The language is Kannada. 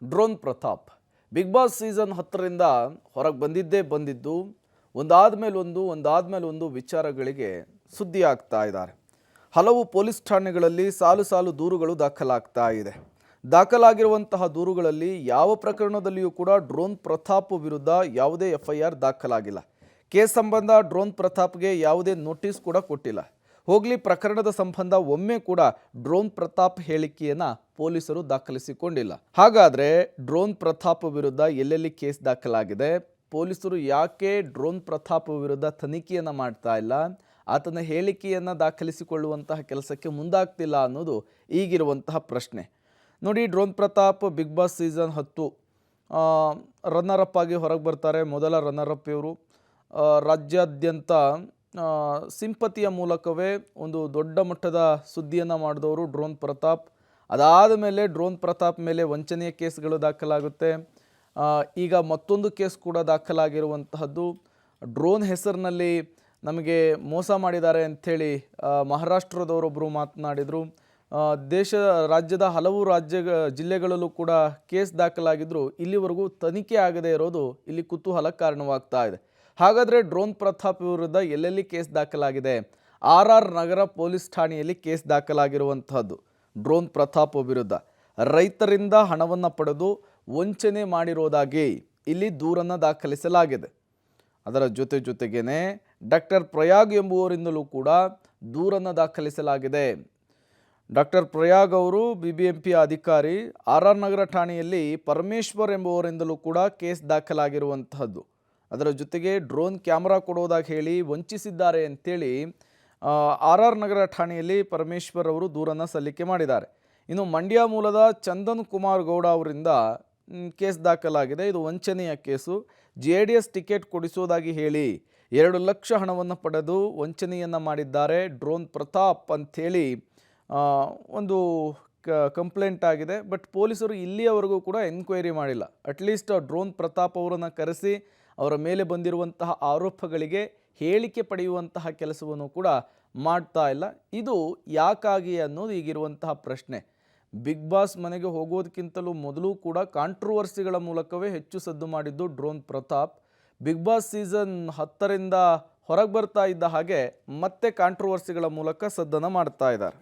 Drone Prathap Bigg Boss season 10ರಿಂದ ಹೊರಗೆ ಬಂದಿದ್ದು ಒಂದಾದ ಮೇಲೆ ಒಂದು ವಿಚಾರಗಳಿಗೆ ಸುದ್ದಿ ಆಗ್ತಾ ಇದ್ದಾರೆ. ಹಲವು ಪೊಲೀಸ್ ಠಾಣೆಗಳಲ್ಲಿ ಸಾಲು ದೂರುಗಳು ದಾಖಲಾಗ್ತಾ ಇದೆ. ದಾಖಲಾಗಿರುವಂತಹ ದೂರುಗಳಲ್ಲಿ ಯಾವ ಪ್ರಕರಣದಲ್ಲಿಯೂ ಕೂಡ ಡ್ರೋನ್ ಪ್ರತಾಪ್ ವಿರುದ್ಧ ಯಾವುದೇ FIR ದಾಖಲಾಗಿಲ್ಲ. ಕೇಸ್ ಸಂಬಂಧ ಡ್ರೋನ್ ಪ್ರತಾಪ್ಗೆ ಯಾವುದೇ ನೋಟಿಸ್ ಕೂಡ ಕೊಟ್ಟಿಲ್ಲ. ಹೋಗ್ಲಿ ಪ್ರಕರಣದ ಸಂಬಂಧ ಒಮ್ಮೆ ಕೂಡ ಡ್ರೋನ್ ಪ್ರತಾಪ್ ಹೇಳಿಕೆಯನ್ನು ಪೊಲೀಸರು ದಾಖಲಿಸಿಕೊಂಡಿಲ್ಲ. ಹಾಗಾದರೆ ಡ್ರೋನ್ ಪ್ರತಾಪ್ ವಿರುದ್ಧ ಎಲ್ಲೆಲ್ಲಿ ಕೇಸ್ ದಾಖಲಾಗಿದೆ, ಪೊಲೀಸರು ಯಾಕೆ ಡ್ರೋನ್ ಪ್ರತಾಪ್ ವಿರುದ್ಧ ತನಿಖೆಯನ್ನು ಮಾಡ್ತಾ ಇಲ್ಲ, ಆತನ ಹೇಳಿಕೆಯನ್ನು ದಾಖಲಿಸಿಕೊಳ್ಳುವಂತಹ ಕೆಲಸಕ್ಕೆ ಮುಂದಾಗ್ತಿಲ್ಲ ಅನ್ನೋದು ಈಗಿರುವಂತಹ ಪ್ರಶ್ನೆ. ನೋಡಿ, drone Prathap Bigg Boss season 10 runner up ಆಗಿ ಹೊರಗೆ ಬರ್ತಾರೆ. ಮೊದಲ ರನ್ನರ್ ಅಪ್ ಇವರು. ರಾಜ್ಯಾದ್ಯಂತ ಸಿಂಪತಿಯ ಮೂಲಕವೇ ಒಂದು ದೊಡ್ಡ ಮಟ್ಟದ ಸುದ್ದಿಯನ್ನು ಮಾಡಿದವರು ಡ್ರೋನ್ ಪ್ರತಾಪ್. ಅದಾದ ಮೇಲೆ ಡ್ರೋನ್ ಪ್ರತಾಪ್ ಮೇಲೆ ವಂಚನೆಯ ಕೇಸ್ಗಳು ದಾಖಲಾಗುತ್ತೆ. ಈಗ ಮತ್ತೊಂದು ಕೇಸ್ ಕೂಡ ದಾಖಲಾಗಿರುವಂತಹದ್ದು. ಡ್ರೋನ್ ಹೆಸರಿನಲ್ಲಿ ನಮಗೆ ಮೋಸ ಮಾಡಿದ್ದಾರೆ ಅಂಥೇಳಿ ಮಹಾರಾಷ್ಟ್ರದವರೊಬ್ಬರು ಮಾತನಾಡಿದರು. ರಾಜ್ಯದ ಹಲವು ಜಿಲ್ಲೆಗಳಲ್ಲೂ ಕೂಡ ಕೇಸ್ ದಾಖಲಾಗಿದ್ದರೂ ಇಲ್ಲಿವರೆಗೂ ತನಿಖೆ ಆಗದೇ ಇರೋದು ಇಲ್ಲಿ ಕುತೂಹಲ ಕಾರಣವಾಗ್ತಾ ಇದೆ. ಹಾಗಾದರೆ ಡ್ರೋನ್ ಪ್ರತಾಪ್ ವಿರುದ್ಧ ಎಲ್ಲೆಲ್ಲಿ ಕೇಸ್ ದಾಖಲಾಗಿದೆ? RR ನಗರ ಪೊಲೀಸ್ ಠಾಣೆಯಲ್ಲಿ ಕೇಸ್ ದಾಖಲಾಗಿರುವಂತಹದ್ದು ಡ್ರೋನ್ ಪ್ರತಾಪ್ ವಿರುದ್ಧ. ರೈತರಿಂದ ಹಣವನ್ನು ಪಡೆದು ವಂಚನೆ ಮಾಡಿರೋದಾಗಿ ಇಲ್ಲಿ ದೂರನ್ನು ದಾಖಲಿಸಲಾಗಿದೆ. ಅದರ ಜೊತೆಗೇನೆ ಡಾಕ್ಟರ್ ಪ್ರಯಾಗ್ ಎಂಬುವರಿಂದಲೂ ಕೂಡ ದೂರನ್ನು ದಾಖಲಿಸಲಾಗಿದೆ. ಡಾಕ್ಟರ್ ಪ್ರಯಾಗ್ ಅವರು BBMP ಅಧಿಕಾರಿ. RR ನಗರ ಠಾಣೆಯಲ್ಲಿ ಪರಮೇಶ್ವರ್ ಎಂಬುವರಿಂದಲೂ ಕೂಡ ಕೇಸ್ ದಾಖಲಾಗಿರುವಂತಹದ್ದು. ಅದರ ಜೊತೆಗೆ ಡ್ರೋನ್ ಕ್ಯಾಮ್ರಾ ಕೊಡೋದಾಗಿ ಹೇಳಿ ವಂಚಿಸಿದ್ದಾರೆ ಅಂತೇಳಿ RR ನಗರ ಠಾಣೆಯಲ್ಲಿ ಪರಮೇಶ್ವರ್ ಅವರು ದೂರನ್ನು ಸಲ್ಲಿಕೆ ಮಾಡಿದ್ದಾರೆ. ಇನ್ನು ಮಂಡ್ಯ ಮೂಲದ ಚಂದನ್ ಕುಮಾರ್ ಗೌಡ ಅವರಿಂದ ಕೇಸ್ ದಾಖಲಾಗಿದೆ. ಇದು ವಂಚನೆಯ ಕೇಸು. JDS ಟಿಕೆಟ್ ಕೊಡಿಸೋದಾಗಿ ಹೇಳಿ 2 ಲಕ್ಷ ಹಣವನ್ನು ಪಡೆದು ವಂಚನೆಯನ್ನು ಮಾಡಿದ್ದಾರೆ ಡ್ರೋನ್ ಪ್ರತಾಪ್ ಅಂಥೇಳಿ ಒಂದು ಕಂಪ್ಲೇಂಟ್ ಆಗಿದೆ. ಬಟ್ ಪೊಲೀಸರು ಇಲ್ಲಿಯವರೆಗೂ ಕೂಡ ಎನ್ಕ್ವೈರಿ ಮಾಡಿಲ್ಲ. ಅಟ್ಲೀಸ್ಟ್ ಡ್ರೋನ್ ಪ್ರತಾಪ್ ಅವರನ್ನು ಕರೆಸಿ ಅವರ ಮೇಲೆ ಬಂದಿರುವಂತಹ ಆರೋಪಗಳಿಗೆ ಹೇಳಿಕೆ ಪಡೆಯುವಂತಹ ಕೆಲಸವನ್ನು ಕೂಡ ಮಾಡ್ತಾ ಇಲ್ಲ. ಇದು ಯಾಕಾಗಿ ಅನ್ನೋದು ಈಗಿರುವಂತಹ ಪ್ರಶ್ನೆ. ಬಿಗ್ ಬಾಸ್ ಮನೆಗೆ ಹೋಗೋದಕ್ಕಿಂತಲೂ ಮೊದಲು ಕೂಡ ಕಾಂಟ್ರವರ್ಸಿಗಳ ಮೂಲಕವೇ ಹೆಚ್ಚು ಸದ್ದು ಮಾಡಿದ್ದು Drone Prathap. Bigg Boss season 10ರಿಂದ ಹೊರಗೆ ಬರ್ತಾ ಇದ್ದ ಹಾಗೆ ಮತ್ತೆ ಕಾಂಟ್ರವರ್ಸಿಗಳ ಮೂಲಕ ಸದ್ದನ್ನು ಮಾಡ್ತಾ ಇದ್ದಾರೆ.